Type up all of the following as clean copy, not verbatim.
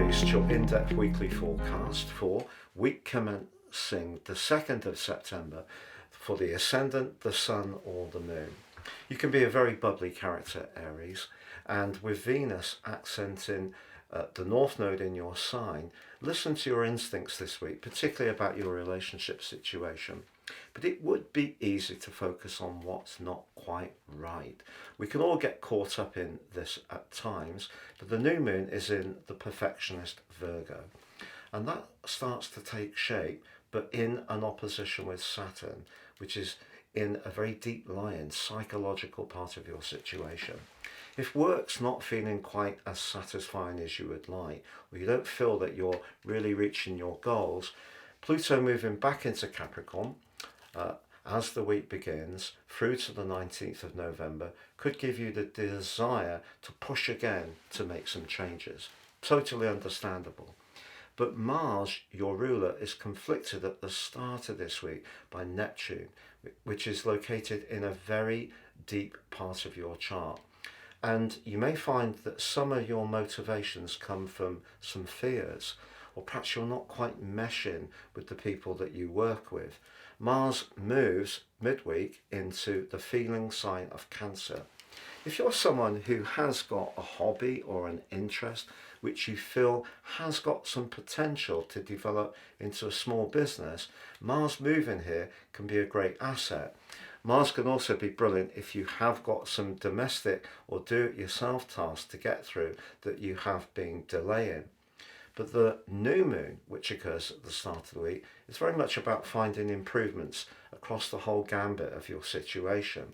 Aries, your in-depth weekly forecast for week commencing the 2nd of September for the ascendant, the sun or the moon. You can be a very bubbly character, Aries, and with Venus accenting the North Node in your sign, listen to your instincts this week, particularly about your relationship situation. But it would be easy to focus on what's not quite right. We can all get caught up in this at times, but the new moon is in the perfectionist Virgo. And that starts to take shape, but in an opposition with Saturn, which is in a very deep lying psychological part of your situation. If work's not feeling quite as satisfying as you would like, or you don't feel that you're really reaching your goals, Pluto moving back into Capricorn as the week begins through to the 19th of November could give you the desire to push again to make some changes. Totally understandable. But Mars, your ruler, is conflicted at the start of this week by Neptune, which is located in a very deep part of your chart. And you may find that some of your motivations come from some fears, or perhaps you're not quite meshing with the people that you work with. Mars moves midweek into the feeling sign of Cancer. If you're someone who has got a hobby or an interest which you feel has got some potential to develop into a small business, Mars moving here can be a great asset. Mars can also be brilliant if you have got some domestic or do-it-yourself tasks to get through that you have been delaying. But the new moon, which occurs at the start of the week, is very much about finding improvements across the whole gambit of your situation.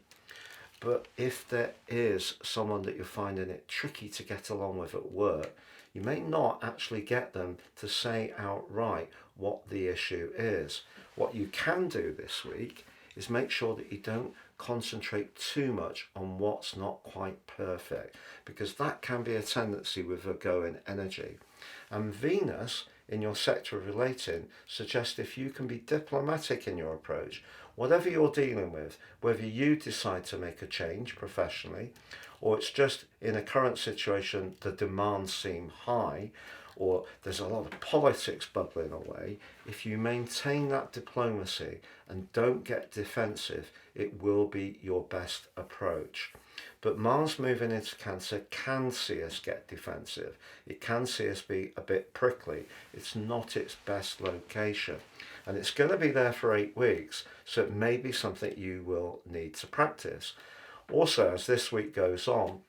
But if there is someone that you're finding it tricky to get along with at work, you may not actually get them to say outright what the issue is. What you can do this week is make sure that you don't concentrate too much on what's not quite perfect, because that can be a tendency with Virgoan energy. And Venus in your sector of relating suggests if you can be diplomatic in your approach, whatever you're dealing with, whether you decide to make a change professionally, or it's just in a current situation the demands seem high, or there's a lot of politics bubbling away, if you maintain that diplomacy and don't get defensive, it will be your best approach. But Mars moving into Cancer can see us get defensive. It can see us be a bit prickly. It's not its best location. And it's going to be there for 8 weeks, so it may be something you will need to practice. Also, as this week goes on,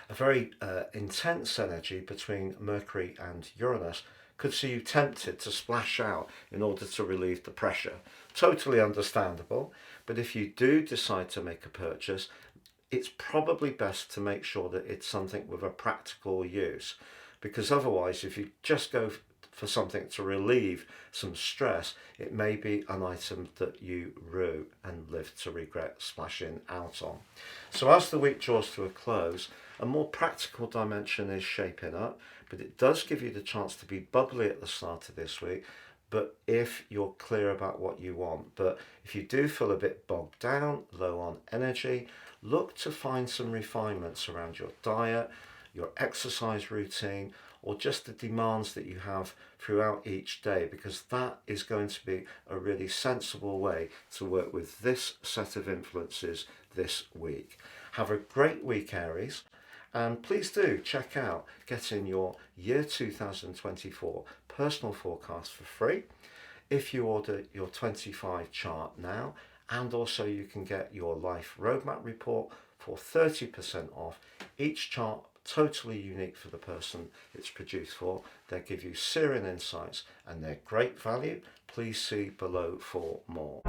a very intense energy between Mercury and Uranus could see you tempted to splash out in order to relieve the pressure. Totally understandable, but if you do decide to make a purchase, it's probably best to make sure that it's something with a practical use, because otherwise if you just go for something to relieve some stress, it may be an item that you rue and live to regret splashing out on. So as the week draws to a close, a more practical dimension is shaping up, but it does give you the chance to be bubbly at the start of this week, but if you're clear about what you want. But if you do feel a bit bogged down, low on energy, look to find some refinements around your diet, your exercise routine, or just the demands that you have throughout each day, because that is going to be a really sensible way to work with this set of influences this week. Have a great week, Aries, and please do check out getting your year 2024 personal forecast for free if you order your 25 chart now, and also you can get your life roadmap report for 30% off. Each chart totally unique for the person it's produced for. They give you searing insights and they're great value. Please see below for more.